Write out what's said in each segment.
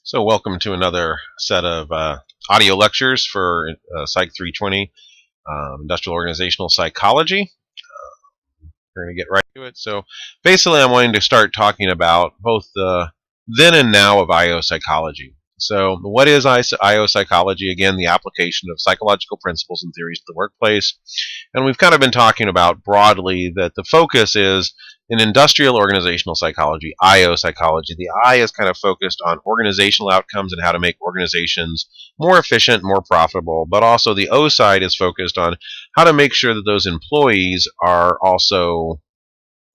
So welcome to another set of audio lectures for Psych 320, Industrial Organizational Psychology. We're going to get right to it. So basically I'm wanting to start talking about both the then and now of IO psychology. So what is IO psychology? Again, the application of psychological principles and theories to the workplace. And we've kind of been talking about broadly that the focus is in industrial organizational psychology, IO psychology. The I is kind of focused on organizational outcomes and how to make organizations more efficient, more profitable, but also the O side is focused on how to make sure that those employees are also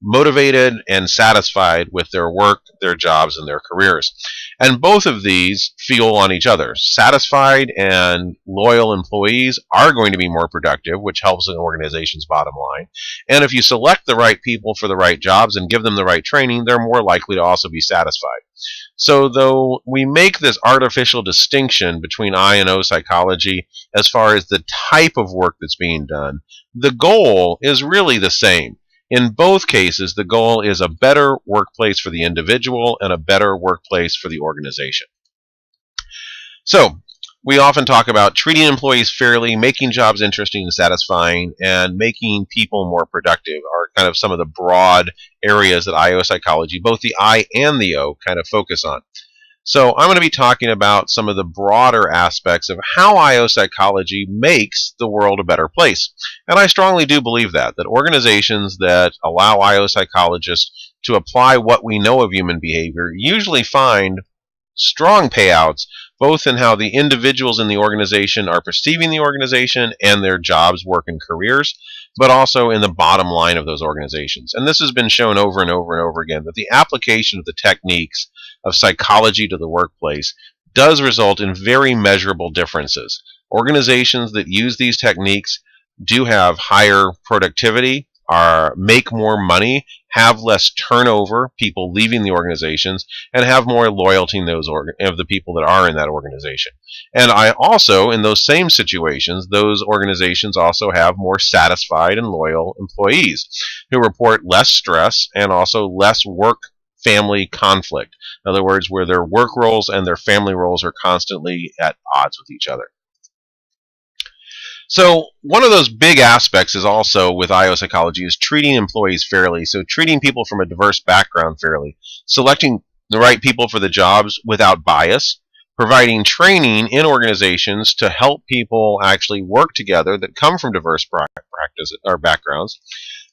motivated and satisfied with their work, their jobs, and their careers. And both of these fuel on each other. Satisfied and loyal employees are going to be more productive, which helps an organization's bottom line. And if you select the right people for the right jobs and give them the right training, they're more likely to also be satisfied. So though we make this artificial distinction between I and O psychology as far as the type of work that's being done, the goal is really the same. In both cases, the goal is a better workplace for the individual and a better workplace for the organization. So, we often talk about treating employees fairly, making jobs interesting and satisfying, and making people more productive are kind of some of the broad areas that IO psychology, both the I and the O, kind of focus on. So I'm going to be talking about some of the broader aspects of how IO psychology makes the world a better place. And I strongly do believe that organizations that allow IO psychologists to apply what we know of human behavior usually find strong payouts, both in how the individuals in the organization are perceiving the organization and their jobs, work, and careers, but also in the bottom line of those organizations. And this has been shown over and over and over again that the application of the techniques of psychology to the workplace does result in very measurable differences. Organizations that use these techniques do have higher productivity, make more money, have less turnover, people leaving the organizations, and have more loyalty in those of the people that are in that organization. And I also, in those same situations, those organizations also have more satisfied and loyal employees who report less stress and also less work-family conflict. In other words, where their work roles and their family roles are constantly at odds with each other. So one of those big aspects is also with IO psychology is treating employees fairly. So treating people from a diverse background fairly, selecting the right people for the jobs without bias, providing training in organizations to help people actually work together that come from diverse practice or backgrounds,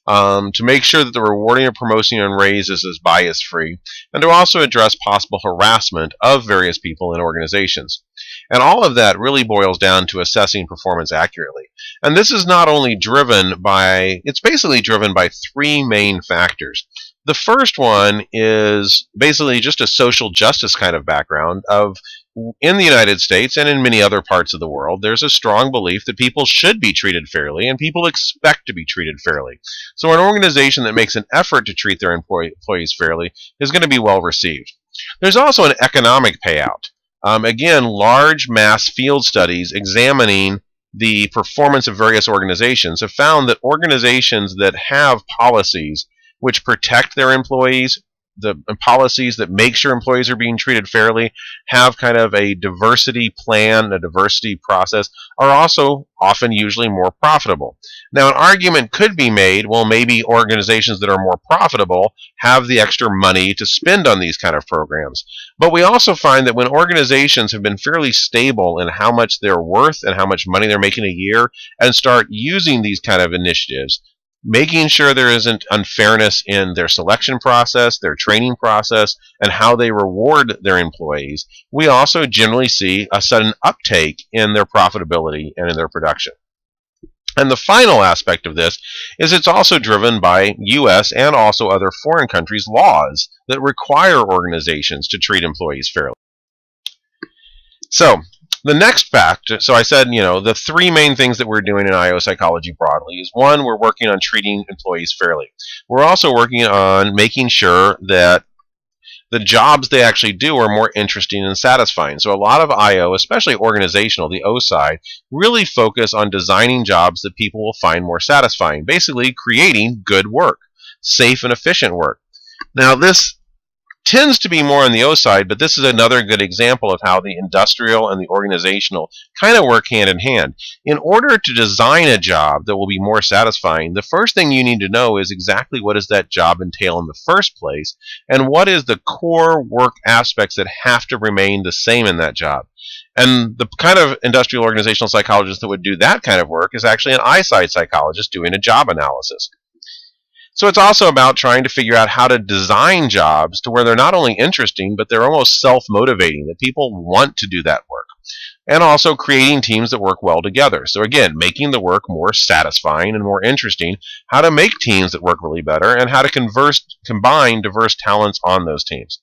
to make sure that the rewarding of promoting and raises is bias-free, and to also address possible harassment of various people in organizations. And all of that really boils down to assessing performance accurately. And this is not only driven by, it's basically driven by three main factors. The first one is basically just a social justice kind of background of, in the United States and in many other parts of the world, there's a strong belief that people should be treated fairly and people expect to be treated fairly. So an organization that makes an effort to treat their employees fairly is going to be well received. There's also an economic payout. Again, large mass field studies examining the performance of various organizations have found that organizations that have policies which protect their employees, the policies that make sure employees are being treated fairly, have kind of a diversity plan, a diversity process, are also often usually more profitable. Now, an argument could be made, well, maybe organizations that are more profitable have the extra money to spend on these kind of programs. But we also find that when organizations have been fairly stable in how much they're worth and how much money they're making a year and start using these kind of initiatives, making sure there isn't unfairness in their selection process, their training process, and how they reward their employees, we also generally see a sudden uptake in their profitability and in their production. And the final aspect of this is it's also driven by U.S. and also other foreign countries' laws that require organizations to treat employees fairly. So, the next fact, so I said, the three main things that we're doing in IO psychology broadly is, one, we're working on treating employees fairly. We're also working on making sure that the jobs they actually do are more interesting and satisfying. So a lot of IO, especially organizational, the O side, really focus on designing jobs that people will find more satisfying, basically creating good work, safe and efficient work. Now, this tends to be more on the O side, but this is another good example of how the industrial and the organizational kind of work hand in hand. In order to design a job that will be more satisfying, the first thing you need to know is exactly what does that job entail in the first place, and what is the core work aspects that have to remain the same in that job. And the kind of industrial organizational psychologist that would do that kind of work is actually an I-side psychologist doing a job analysis. So it's also about trying to figure out how to design jobs to where they're not only interesting, but they're almost self-motivating, that people want to do that work. And also creating teams that work well together. So again, making the work more satisfying and more interesting, how to make teams that work really better, and how to combine diverse talents on those teams.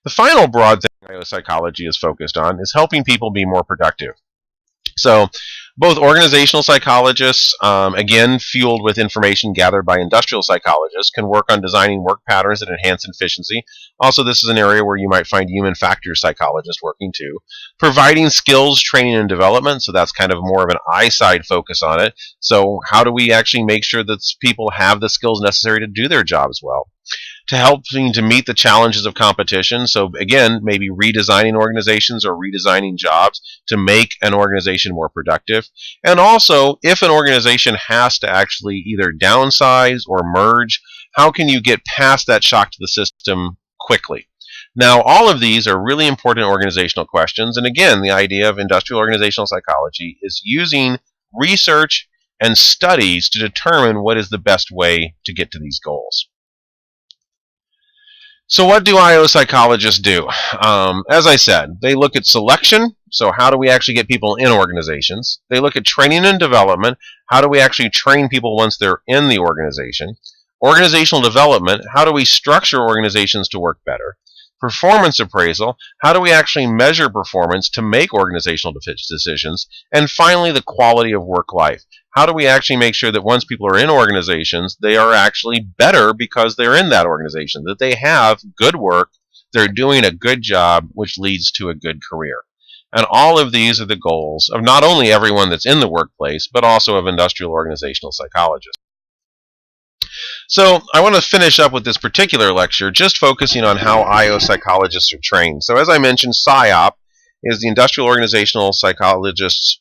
The final broad thing IO psychology is focused on is helping people be more productive. So both organizational psychologists, again, fueled with information gathered by industrial psychologists, can work on designing work patterns that enhance efficiency. Also, this is an area where you might find human factors psychologists working too. Providing skills, training, and development, so that's kind of more of an I-side focus on it. So how do we actually make sure that people have the skills necessary to do their jobs well? To help to meet the challenges of competition. So again, maybe redesigning organizations or redesigning jobs to make an organization more productive. And also, if an organization has to actually either downsize or merge, how can you get past that shock to the system quickly? Now, all of these are really important organizational questions. And again, the idea of industrial organizational psychology is using research and studies to determine what is the best way to get to these goals. So what do IO psychologists do? As I said, they look at selection, so how do we actually get people in organizations? They look at training and development, how do we actually train people once they're in the organization? Organizational development, how do we structure organizations to work better? Performance appraisal, how do we actually measure performance to make organizational decisions? And finally, the quality of work life. How do we actually make sure that once people are in organizations, they are actually better because they're in that organization, that they have good work, they're doing a good job, which leads to a good career. And all of these are the goals of not only everyone that's in the workplace, but also of industrial organizational psychologists. So I want to finish up with this particular lecture just focusing on how IO psychologists are trained. So as I mentioned, PSYOP is the Industrial Organizational Psychologists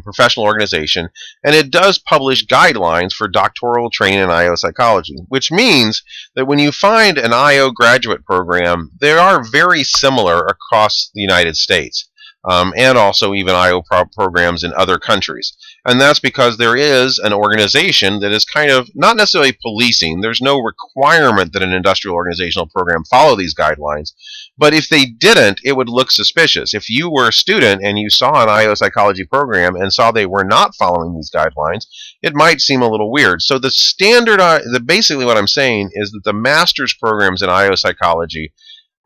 professional organization, and it does publish guidelines for doctoral training in IO psychology, which means that when you find an IO graduate program, they are very similar across the United States. And also even IO programs in other countries. And that's because there is an organization that is kind of not necessarily policing. There's no requirement that an industrial organizational program follow these guidelines. But if they didn't, it would look suspicious. If you were a student and you saw an IO psychology program and saw they were not following these guidelines, it might seem a little weird. So basically what I'm saying is that the master's programs in IO psychology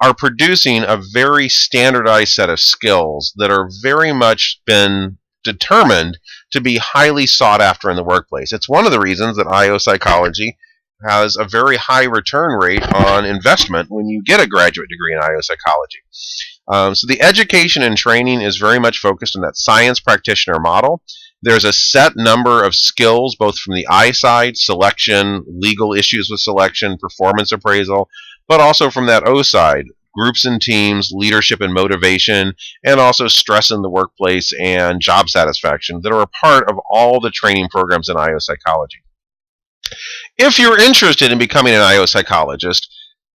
are producing a very standardized set of skills that are very much been determined to be highly sought after in the workplace. It's one of the reasons that IO psychology has a very high return rate on investment when you get a graduate degree in IO psychology. So the education and training is very much focused on that science practitioner model. There's a set number of skills, both from the I side, selection, legal issues with selection, performance appraisal, but also from that O side, groups and teams, leadership and motivation, and also stress in the workplace and job satisfaction that are a part of all the training programs in IO psychology. If you're interested in becoming an IO psychologist,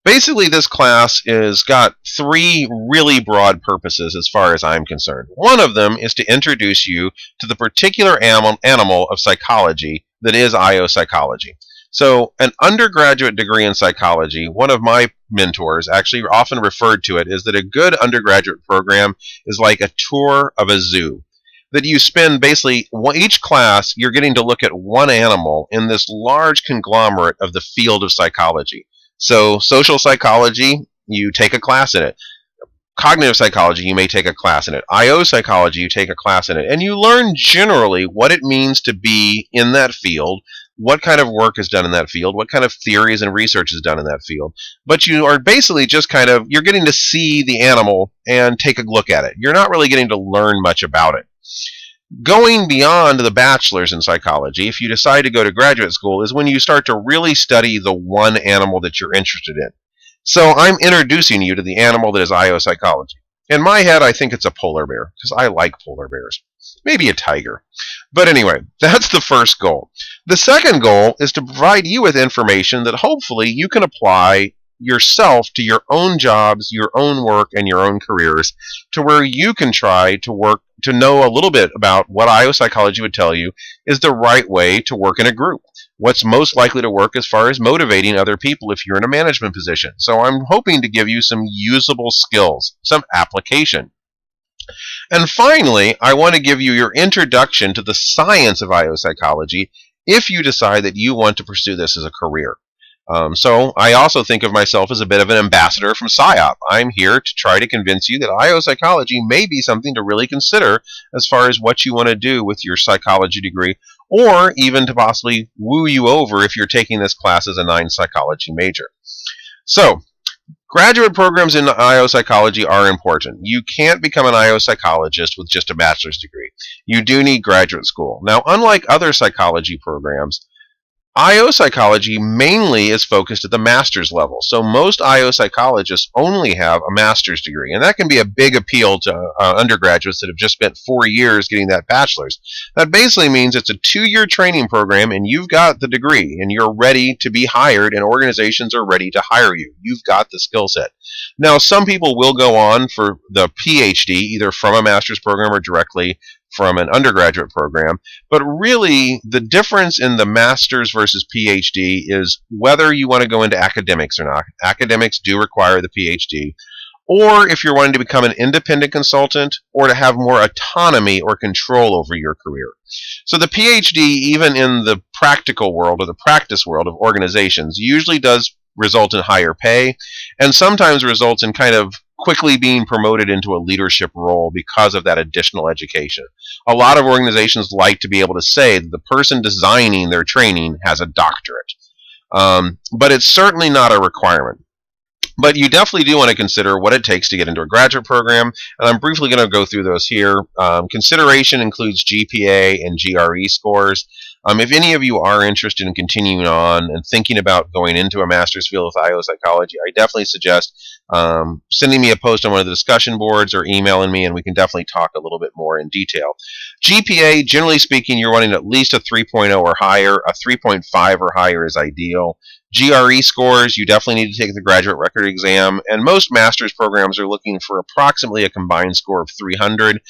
basically this class has got three really broad purposes as far as I'm concerned. One of them is to introduce you to the particular animal of psychology that is IO psychology. So an undergraduate degree in psychology, one of my mentors actually often referred to it is that a good undergraduate program is like a tour of a zoo. That you spend basically each class, you're getting to look at one animal in this large conglomerate of the field of psychology. So social psychology, you take a class in it. Cognitive psychology, you may take a class in it. IO psychology, you take a class in it. And you learn generally what it means to be in that field, what kind of work is done in that field, what kind of theories and research is done in that field. But you are basically just you're getting to see the animal and take a look at it. You're not really getting to learn much about it. Going beyond the bachelor's in psychology, if you decide to go to graduate school, is when you start to really study the one animal that you're interested in. So I'm introducing you to the animal that is IO psychology. In my head, I think it's a polar bear, because I like polar bears. Maybe a tiger. But anyway, that's the first goal. The second goal is to provide you with information that hopefully you can apply yourself to your own jobs, your own work, and your own careers, to where you can try to work to know a little bit about what IO psychology would tell you is the right way to work in a group. What's most likely to work as far as motivating other people if you're in a management position. So I'm hoping to give you some usable skills, some application. And finally, I want to give you your introduction to the science of IO psychology if you decide that you want to pursue this as a career. So I also think of myself as a bit of an ambassador from PSYOP. I'm here to try to convince you that IO psychology may be something to really consider as far as what you want to do with your psychology degree, or even to possibly woo you over if you're taking this class as a 9 psychology major. So, graduate programs in IO psychology are important. You can't become an IO psychologist with just a bachelor's degree. You do need graduate school. Now, unlike other psychology programs, IO psychology mainly is focused at the master's level. So most IO psychologists only have a master's degree, and that can be a big appeal to undergraduates that have just spent 4 years getting that bachelor's. That basically means it's a 2-year training program, and you've got the degree, and you're ready to be hired, and organizations are ready to hire you. You've got the skill set. Now, some people will go on for the PhD, either from a master's program or directly from an undergraduate program, but really the difference in the master's versus PhD is whether you want to go into academics or not. Academics do require the PhD, or if you're wanting to become an independent consultant or to have more autonomy or control over your career. So the PhD, even in the practical world or the practice world of organizations, usually does result in higher pay and sometimes results in kind of quickly being promoted into a leadership role because of that additional education. A lot of organizations like to be able to say that the person designing their training has a doctorate. But it's certainly not a requirement. But you definitely do want to consider what it takes to get into a graduate program, and I'm briefly going to go through those here. Consideration includes GPA and GRE scores. If any of you are interested in continuing on and thinking about going into a master's field with IO psychology, I definitely suggest sending me a post on one of the discussion boards or emailing me, and we can definitely talk a little bit more in detail. GPA, generally speaking, you're wanting at least a 3.0 or higher. A 3.5 or higher is ideal. GRE scores, you definitely need to take the graduate record exam, and most master's programs are looking for approximately a combined score of 300.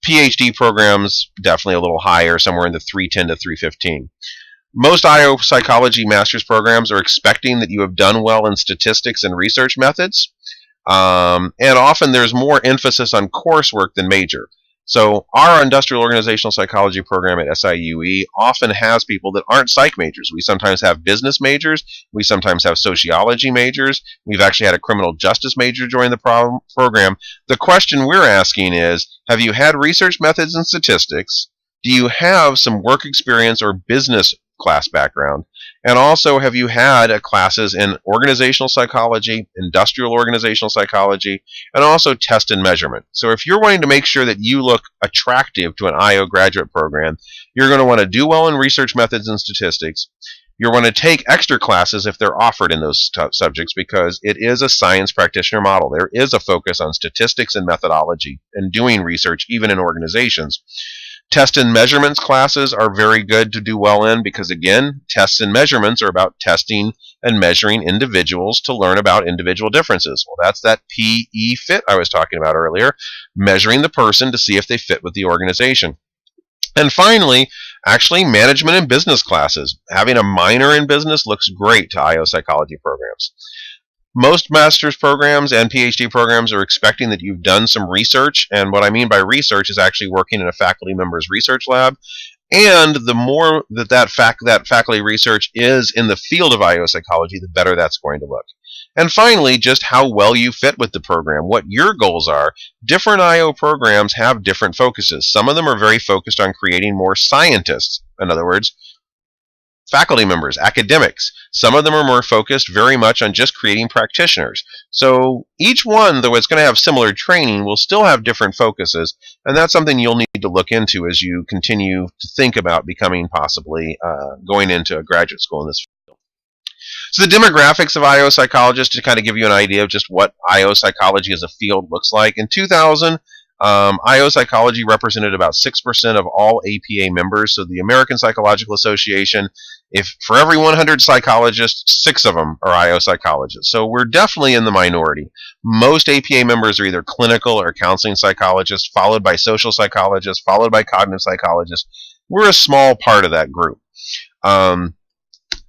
PhD programs, definitely a little higher, somewhere in the 310 to 315. Most IO psychology master's programs are expecting that you have done well in statistics and research methods, and often there's more emphasis on coursework than major. So our industrial organizational psychology program at SIUE often has people that aren't psych majors. We sometimes have business majors. We sometimes have sociology majors. We've actually had a criminal justice major join the program. The question we're asking is, have you had research methods and statistics? Do you have some work experience or business class background? And also, have you had classes in organizational psychology, industrial organizational psychology, and also test and measurement? So if you're wanting to make sure that you look attractive to an IO graduate program, you're going to want to do well in research methods and statistics. You're going to take extra classes if they're offered in those subjects, because it is a science practitioner model. There is a focus on statistics and methodology and doing research even in organizations. Test and measurements classes are very good to do well in because, again, tests and measurements are about testing and measuring individuals to learn about individual differences. Well, that's that PE fit I was talking about earlier, measuring the person to see if they fit with the organization. And finally, actually, management and business classes. Having a minor in business looks great to IO psychology programs. Most master's programs and PhD programs are expecting that you've done some research, and what I mean by research is actually working in a faculty member's research lab. And the more that faculty research is in the field of IO psychology, the better that's going to look. And finally, just how well you fit with the program, what your goals are. Different IO programs have different focuses. Some of them are very focused on creating more scientists. In other words, faculty members, academics. Some of them are more focused very much on just creating practitioners. So each one, though it's going to have similar training, will still have different focuses, and that's something you'll need to look into as you continue to think about becoming possibly going into a graduate school in this field. So the demographics of IO psychologists, to kind of give you an idea of just what IO psychology as a field looks like. In 2000, IO psychology represented about 6% of all APA members. So the American Psychological Association, if for every 100 psychologists, 6 of them are IO psychologists. So we're definitely in the minority. Most APA members are either clinical or counseling psychologists, followed by social psychologists, followed by cognitive psychologists. We're a small part of that group.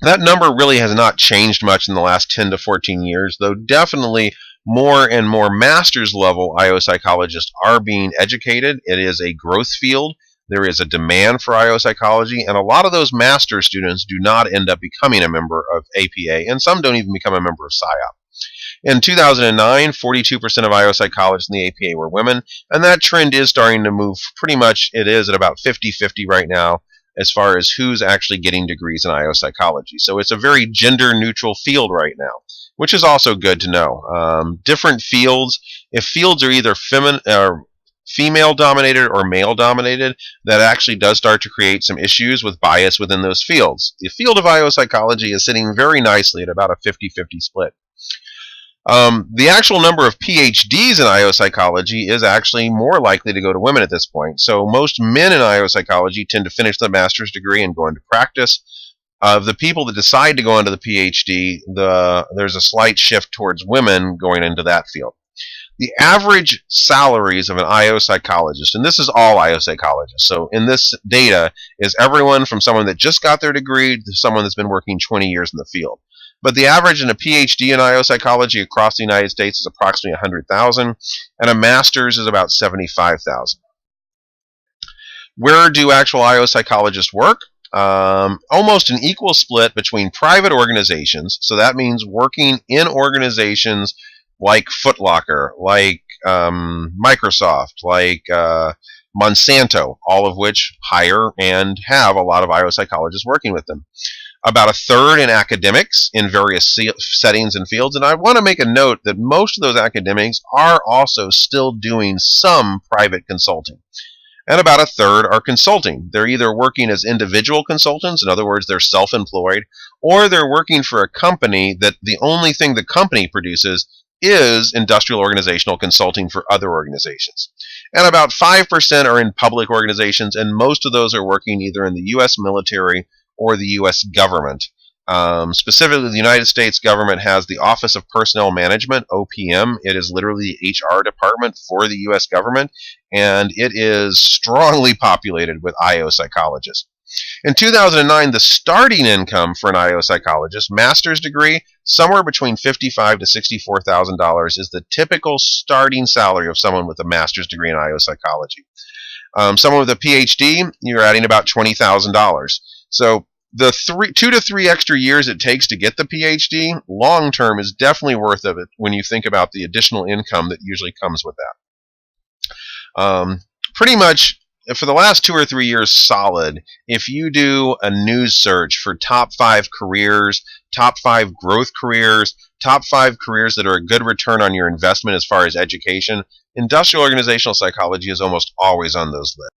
That number really has not changed much in the last 10 to 14 years, though definitely more and more master's level IO psychologists are being educated. It is a growth field. There is a demand for IO psychology, and a lot of those master's students do not end up becoming a member of APA, and some don't even become a member of PSYOP. In 2009, 42% of IO psychologists in the APA were women, and that trend is starting to move pretty much. It is at about 50-50 right now as far as who's actually getting degrees in IO psychology. So it's a very gender-neutral field right now, which is also good to know. Different fields, if fields are either female-dominated or male-dominated, that actually does start to create some issues with bias within those fields. The field of IO psychology is sitting very nicely at about a 50-50 split. The actual number of PhDs in IO psychology is actually more likely to go to women at this point. So most men in IO psychology tend to finish the master's degree and go into practice. Of the people that decide to go into the PhD, there's a slight shift towards women going into that field. The average salaries of an IO psychologist, and this is all IO psychologists, so in this data is everyone from someone that just got their degree to someone that's been working 20 years in the field. But the average in a PhD in IO psychology across the United States is approximately $100,000, and a master's is about $75,000. Where do actual IO psychologists work? Almost an equal split between private organizations, so that means working in organizations like Foot Locker, like Microsoft, like Monsanto, all of which hire and have a lot of IO psychologists working with them. About a third in academics in various settings and fields. And I want to make a note that most of those academics are also still doing some private consulting. And about a third are consulting. They're either working as individual consultants, in other words, they're self-employed, or they're working for a company that the only thing the company produces is industrial organizational consulting for other organizations. And about 5% are in public organizations, and most of those are working either in the U.S. military or the U.S. government. Specifically, the United States government has the Office of Personnel Management, OPM. It is literally the HR department for the U.S. government, and it is strongly populated with IO psychologists. In 2009, the starting income for an IO psychologist, master's degree, somewhere between $55,000 to $64,000 is the typical starting salary of someone with a master's degree in IO psychology. Someone with a PhD, you're adding about $20,000. So the 2 to 3 extra years it takes to get the PhD, long term, is definitely worth of it when you think about the additional income that usually comes with that. Pretty much for the last 2 or 3 years solid, if you do a news search for top 5 careers, top 5 growth careers, top 5 careers that are a good return on your investment as far as education, industrial organizational psychology is almost always on those lists.